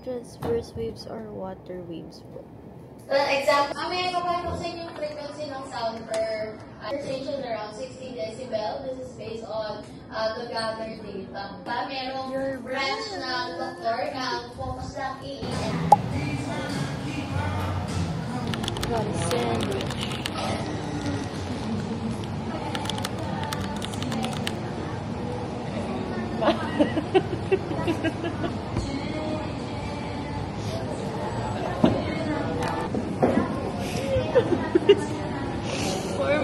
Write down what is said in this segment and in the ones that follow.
Transverse waves or water waves po. Example, may ipapasok sa inyo yung frequency ng sound per station around 60 decibel. This is based on the gathered data. Merong branch ng doktor ng focus ng AEM. Got a sandwich. Poor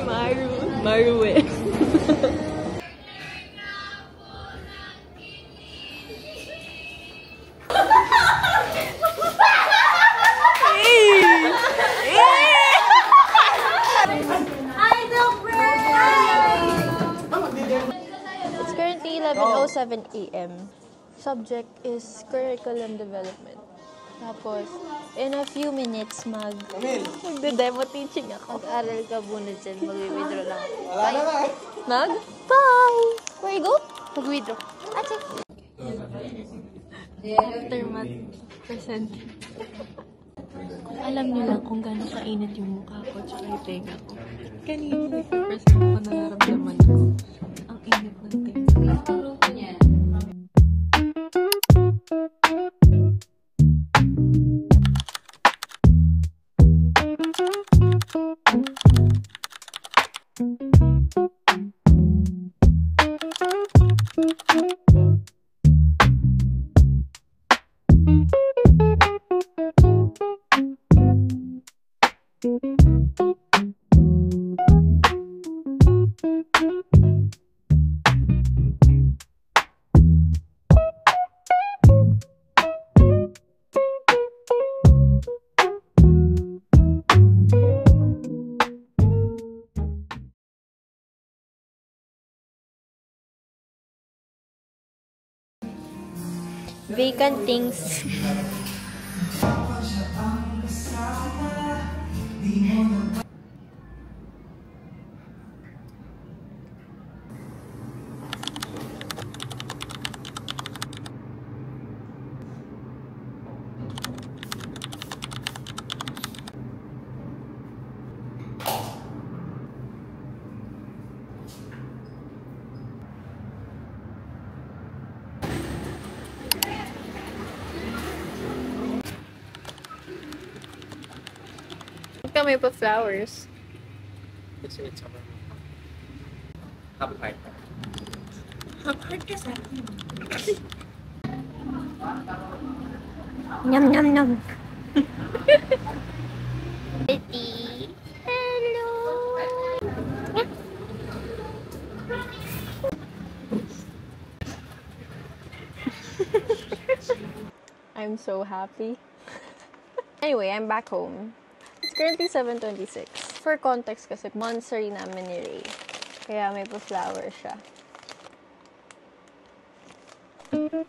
Marue. It's currently 11:07 a.m. Subject is curriculum development. Tapos, in a few minutes, magde-demo teaching ako. Mag-aral ka muna dyan. Mag-withdraw lang. Bye! Where you go? Mag-withdraw. Ate. After math, present. Alam niyo lang kung gano'ng kainit yung mukha ko tsaka yung tenga ko. Kanina, nagpa-present ko, nararamdaman ko. Ang init ng tenga. Vacant things. Kami pa flowers. Kasi it's summer. Happy heart. Happy heart ka sa akin. Nyam nyam nyam. Betty. Hello. I'm so happy. Anyway, I'm back home. It's currently 7:26. For context kasi, monthsary namin ni Ray. Kaya may pa-flower siya.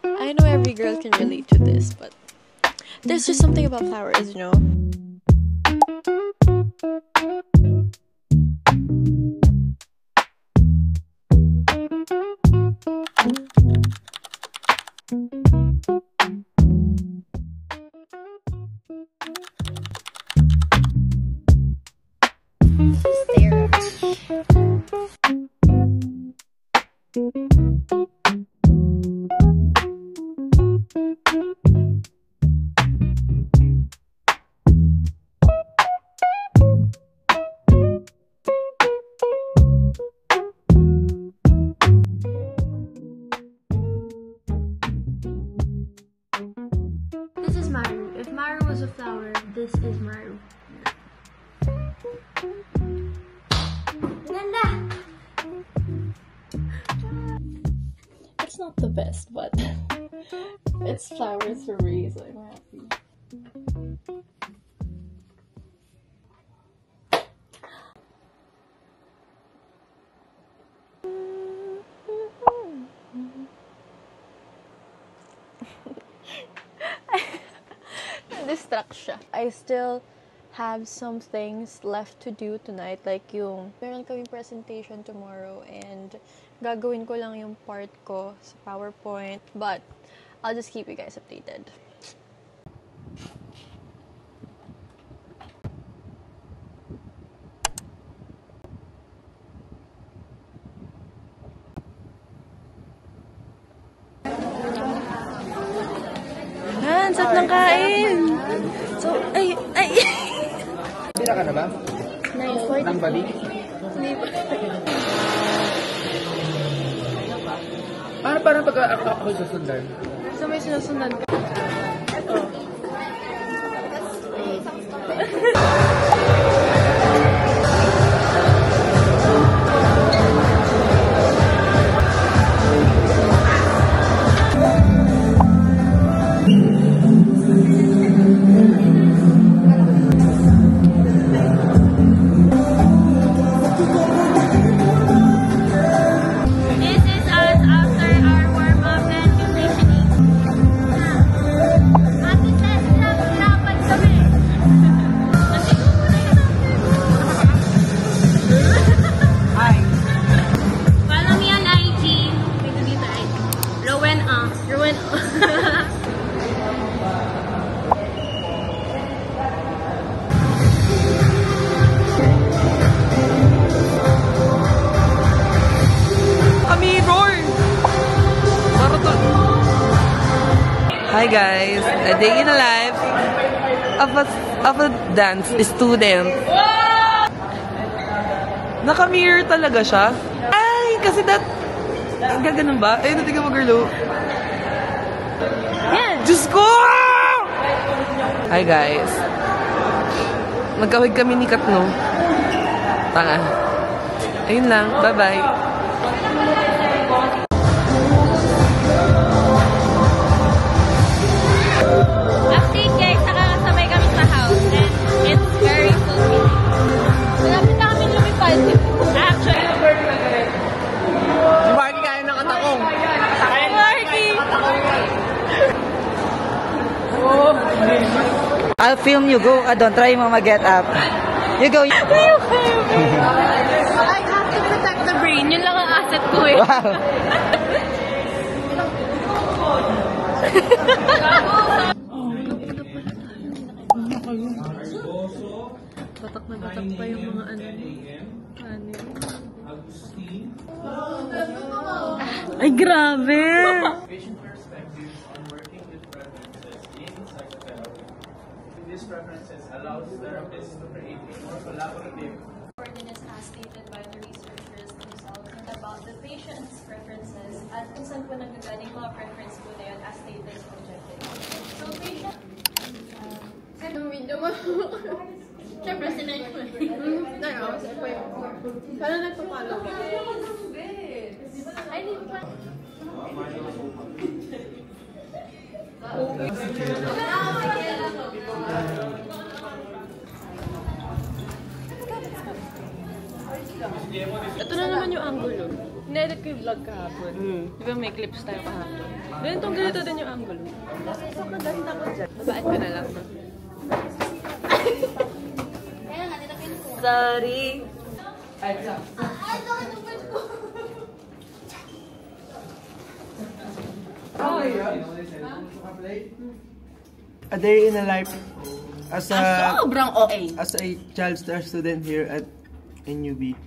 I know every girl can relate to this, but there's just something about flowers, you know? This is my room. Ganda! It's not the best, but it's flowers for me, so I'm happy. Distract siya. I still have some things left to do tonight, like yung meron kaming presentation tomorrow and gagawin ko lang yung part ko sa PowerPoint, but I'll just keep you guys updated. Yan, sarap ng kain! So, ay! Pila ka na ba? 9:40. Ang bali? Hindi pa. Parang pag ako'y susundan. So, may sinusundan ko. This is us after our warm-up and conditioning. Ate Seth, hirapan kami. Kasi Hi. Follow me on IG. Dito IG. Rowan. Hi guys, a day in the life of a dance student. Naka-mirror talaga siya. Ay, kasi gaganon ba? Ay, natigyan mo, girlo. Yan! Diyos ko! Hi guys. Magkawig kami ni Katno. Tanga. Ayun lang. Bye-bye. Update guys, nakakasabay kami sa house and it's very fulfilling. Malapit na kami lumipad. Actually, Si Marky kaya ng katakong. Marky! I'll film you. Go. Don't try mo mag-get up. You go. I have to protect the brain. Yun lang ang asset ko eh. Wow. Batak na batak pa yung mga ano. Ay, grabe! Patient perspective on working with preferences in psychotherapy. These preferences allows therapists to create a more collaborative. Coordinates as stated by the researchers themselves and about the patient's preferences at kung saan po nagagaling mga preference po na yun as stated sa objective. So, patient... Anong video mo? Siyempre, sinay ko. Nag-awas ko yun. Paano nagpapalo? I need pa... Ito na naman yung angulo. Inedit ko yung vlog kahapon. Di ba may clips tayo kahapon? Ganitong ganito din yung angulo. So, maganda ko dyan. Babaan ko na lang. Sorry. A day in a life as a Sobrang OA. as a child star student here at NUB.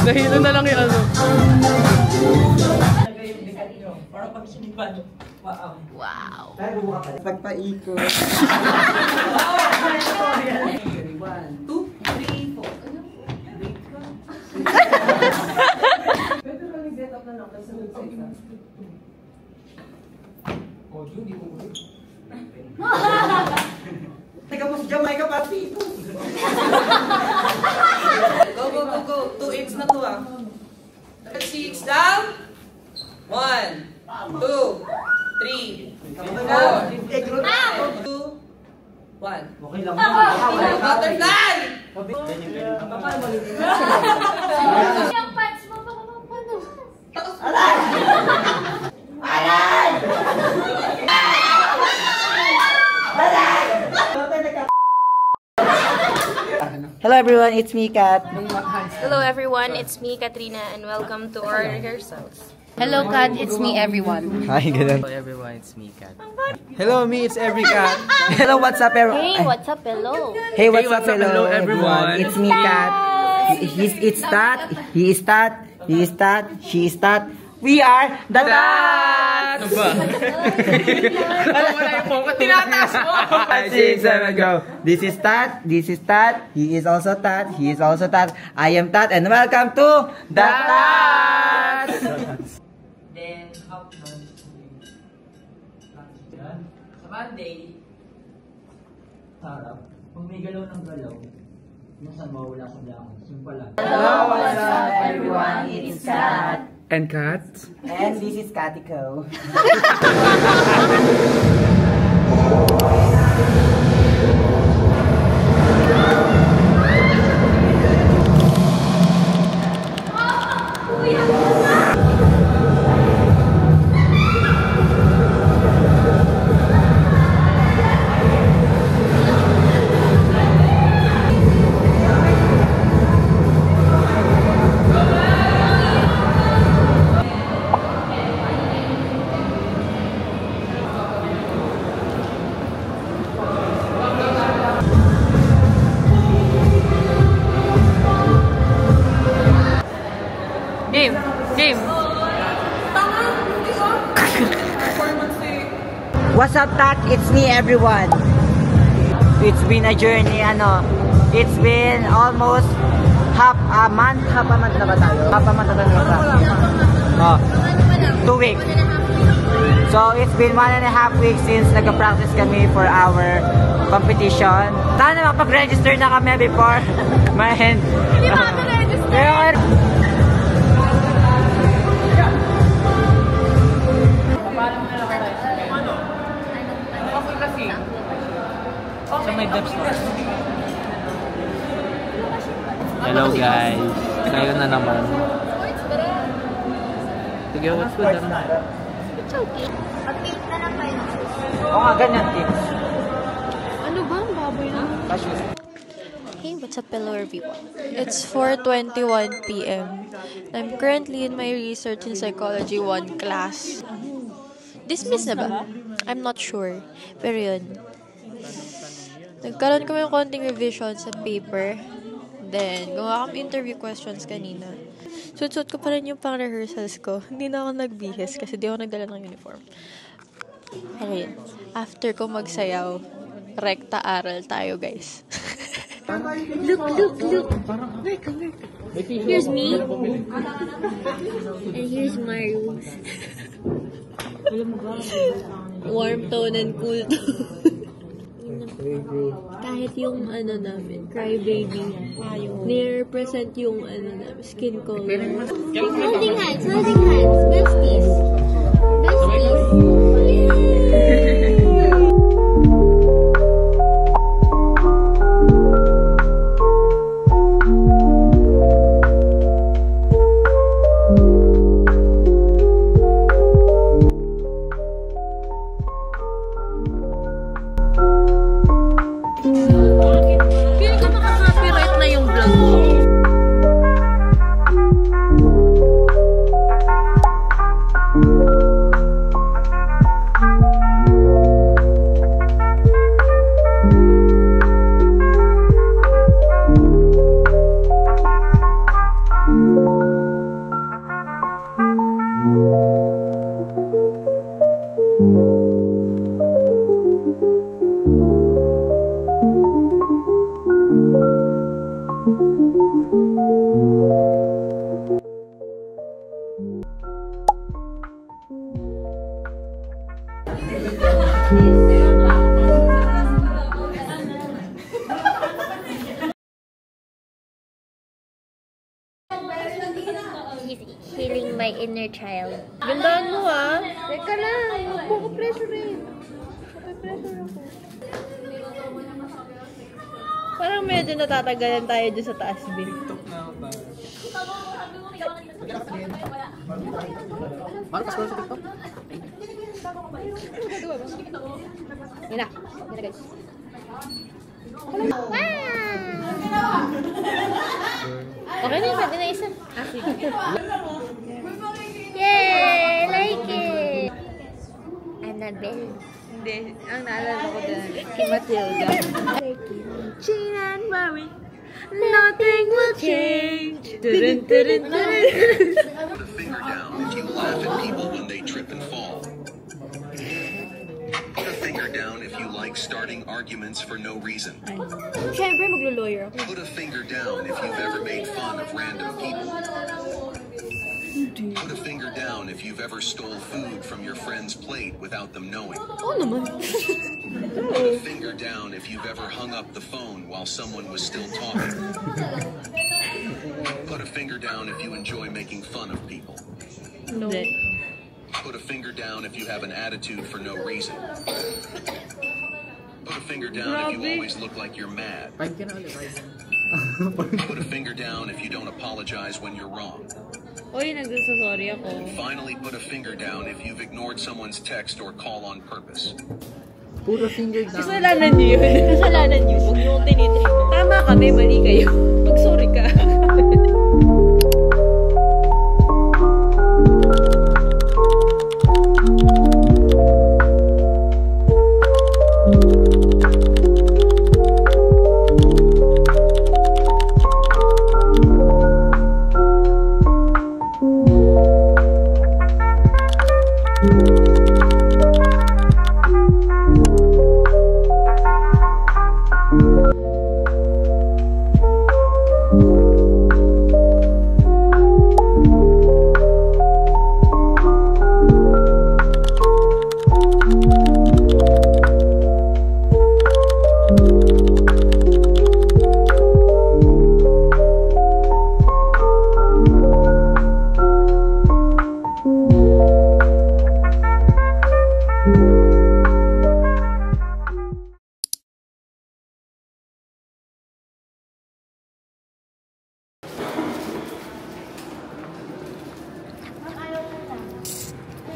Nahilo na lang yung ano. Wow. Pagpaikot. 1, 2, 3, 4. Teka mo, si Jamaica pati. Go, go, go, go. 2x na to ah. 6 down. 1, 2, 3, 4, 2, 1. Okay lang. Butterfly! Yung pants mo, baka mapano. Hello everyone, it's me, Kat. Hello everyone, it's me, Katrina, and welcome to our rehearsals. Hello, Kat. It's me, everyone. Hi, ganun. Hello everyone, it's me, Kat. Hello, me, it's Every Cat. Hello, what's up, everyone? Hey, what's up? Hello. Hey, what's what's up, up? Hello, everyone. It's me, Kat. It's Tat. He is Tat. He is Tat. She is Tat. We are the Tats! Tinataas mo! 5, 6, 7, go. This is Tat. This is Tat. He is also Tat. He is also Tat. I am Tat. And welcome to the Tats! Then, up nun. Sa Monday, Harap. Pag may galaw ng galaw, nasa mawala sa blanket. Yung pala. Hello, what's up, everyone? It's Kat. And Kat? And this is Katiko. Game! Game! What's up, Tat? It's me, everyone. It's been a journey, It's been almost half a month na ba tayo? Half a month na tayo. Oh, 2 weeks. So, it's been 1.5 weeks since nag-practice kami for our competition. Sana makapag-register na kami before my end. Hindi makapag-register! Sa may depths na. Hello guys. Ngayon na naman. Sige, what's good? It's okay. Pag-tip na lang kayo. Oo nga, ganyan, tips. Ano ba? Ang baboy na. Hey, what's up, hello everyone? It's 4:21 p.m. I'm currently in my research in psychology 1 class. Dismiss na ba? I'm not sure. Pero yun. Nagkaroon kami ng konting revision sa paper. Then, gawa kami interview questions kanina. Suot-suot ko pa rin yung pang-rehearsals ko. Hindi na ako nagbihis kasi di ako nagdala ng uniform. Okay. After ko magsayaw, rekta aral tayo, guys. Look. Here's me. And here's Marius. Warm tone and cool tone. Kahit yung namin, cry baby, ni-represent yung namin, skin color. Holding hands, besties. Feeling ko makaka-copyright na yung vlog mo. He's healing my inner child. Gandaan mo ah. Teka lang, huwag mo ko pressure rin. Parang medyo natatagalan tayo dyan sa taas, Bill. TikTok na ako tayo. Paano ka sa TikTok? Yun na guys. Okay na, pwede na isa. Yay! Like it! Annabelle. Hindi, ang naalala ko dyan, si Matilda. Jean and Marie, nothing will change. Turun, turun, turun. Put a finger down if you laugh at people when they trip and fall. Put a finger down if you like starting arguments for no reason. Siyempre, maglo-lawyer ako. Put a finger down if you've ever made fun of random people. Put a finger down if you've ever stole food from your friend's plate without them knowing. Oo naman. Put a finger down if you've ever hung up the phone while someone was still talking. Put a finger down if you enjoy making fun of people. No. Put a finger down if you have an attitude for no reason. Put a finger down if you always look like you're mad. Put a finger down if you don't apologize when you're wrong. Uy, nagsasorry ako. Finally, put a finger down if you've ignored someone's text or call on purpose. Puro finger down. Kasalanan niyo yun. Kasalanan niyo. Huwag niyo akong tinitake. Tama kami, mali kayo. Mag-sorry ka.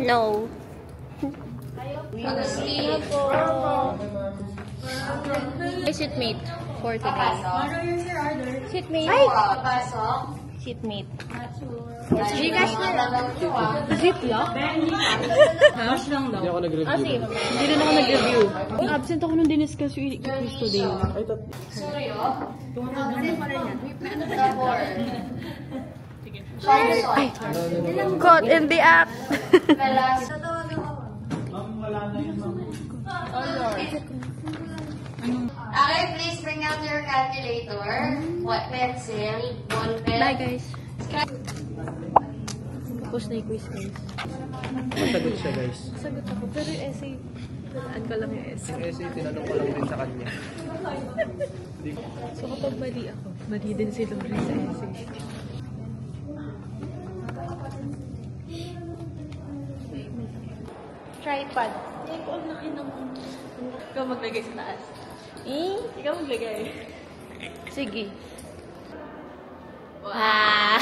No. My seatmate for today. Seatmate. Seatmate. Gcash na lang. Ziplock? Cash lang daw. Hindi ako nag-review. Hindi rin ako nag-review. Absent ako nung diniscuss yung i-quiz today. Ay, caught in the act. Okay, please bring out your calculator. What pencil? Ball pen. Bye, guys. Tapos na yung quiz, guys. Masagot siya, guys. Sagot ako, pero yung essay, talaan ko lang yung essay. Yung essay, tinanong ko lang din sa kanya. So kapag mali ako, mali din si Lori sa essay. Tripod. Ang laki naman. Ikaw maglagay sa taas. Ikaw maglagay. Sige. Wow.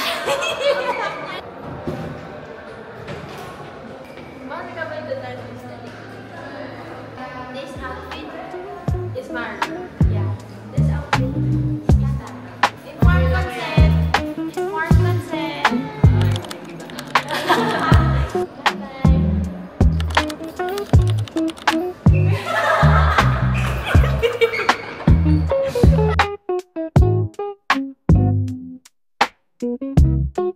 This outfit is Mario. Yeah. This outfit is that. Informed consent. Informed consent. Bye.